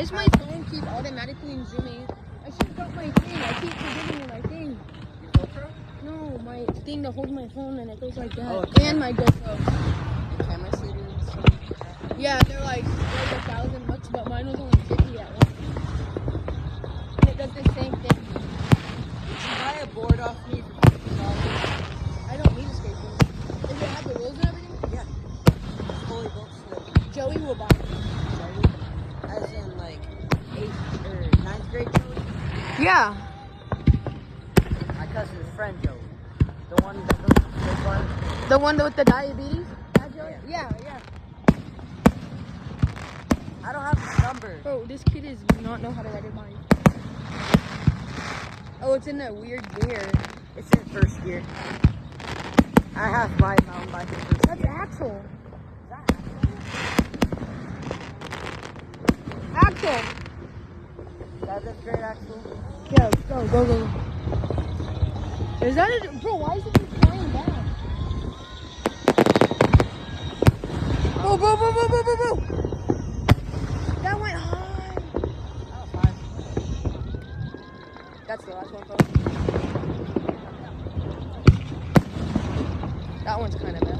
does my phone keep automatically zooming? I should have got my thing. I keep forgetting my thing. Your GoPro? No, my thing to hold my phone and it goes like that. Oh, and my GoPro. The camera settings. Yeah, they're like $1,000, but mine was only 50 at once. And it does the same thing. Did you buy a board off me for $50? I don't need a skateboard. Does it have the wheels and everything? Yeah. It's fully built so Joey will buy it. as in like 8th or 9th grade Joey. Yeah. My cousin's friend Joey. The one that goes to the bar. The one with the diabetes? Yeah. I don't have his number. Bro, this kid does not know how to ride a bike. Oh, it's in that weird gear. It's in first gear. I have my mountain bike in first That's gear. Axel. Is that Axel! That's great, Axel. Yeah, go. Is that it? Bro, why is it just flying down? Bro. That went high. That was fine. That's the last one, folks. That one's kind of bad.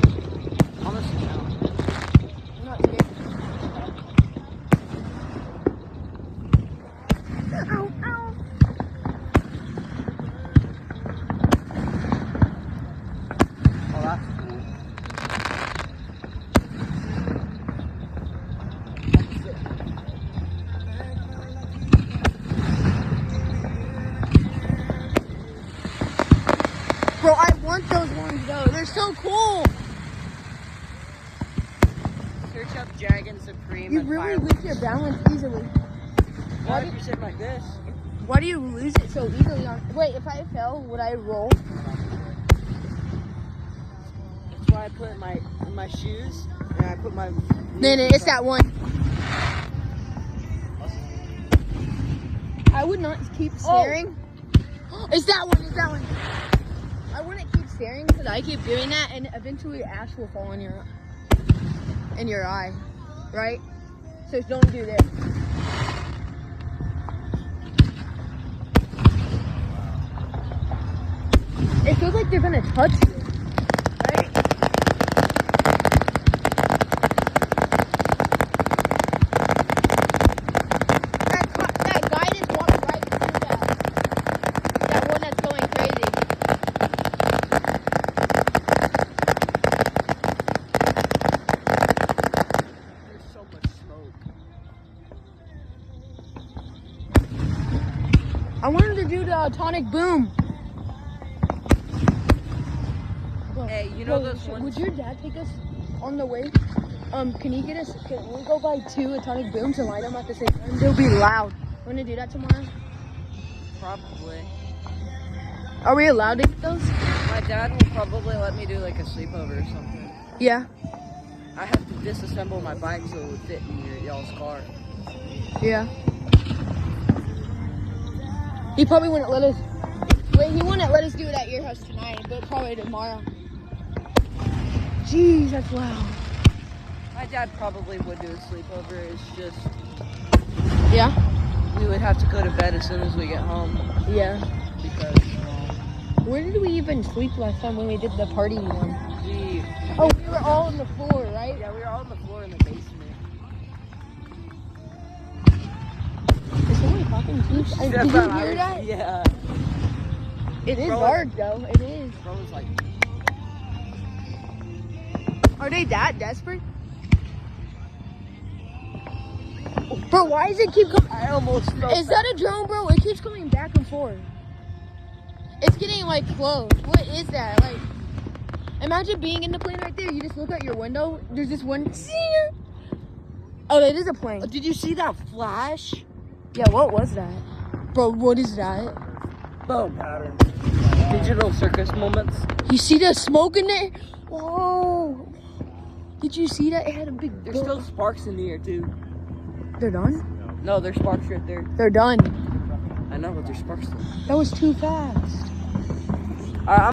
Honestly, no. I'm not scared. Ow. Oh, that's cool. Bro, I want those ones though. They're so cool. Search up Dragon Supreme You and really Fireworks. lose your balance easily. Not if you sit like this. Why do you lose it so easily? Wait, if I fell, would I roll? That's why I put in my shoes and I put my. No, it's that one. I would not keep staring. It's that one. I wouldn't keep staring because I keep doing that, and eventually ash will fall in your eye, right? So don't do this. It feels like they're gonna touch you, right? That guy just walked right through that one that's going crazy. There's so much smoke. I wanted to do the tonic boom. Hey, you know those ones? Would your dad take us on the way? Can we go buy 2 atomic booms and light them at the same time? They'll be loud. Want to do that tomorrow? Probably. Are we allowed to get those? My dad will probably let me do like a sleepover or something. Yeah. I have to disassemble my bike so it would fit in y'all's car. Yeah. He probably wouldn't let us. Wait, he wouldn't let us do it at your house tonight, but probably tomorrow. Jeez, that's loud. My dad probably would do a sleepover. It's just Yeah? we would have to go to bed as soon as we get home Yeah. because Where did we even sleep last time when we did the party one? we Oh, we were all on the floor, right? yeah we were all on the floor in the basement. Is someone talking to you? Did you hear that? Yeah. It is Bro, dark though. It is. Bro was like, Are they that desperate? Bro, why does it keep coming? I almost felt Is that a drone, bro? It keeps coming back and forth. It's getting like close. What is that? Like, imagine being in the plane right there. You just look out your window. There's this one. Oh, that is a plane. Did you see that flash? Yeah, what was that? Bro, what is that? Boom. Digital circus moments. You see the smoke in there? Whoa. Did you see that? It had a big... There's still sparks in the air too. They're done? No, there's sparks right there. They're done. I know, but there's sparks. That was too fast. Alright,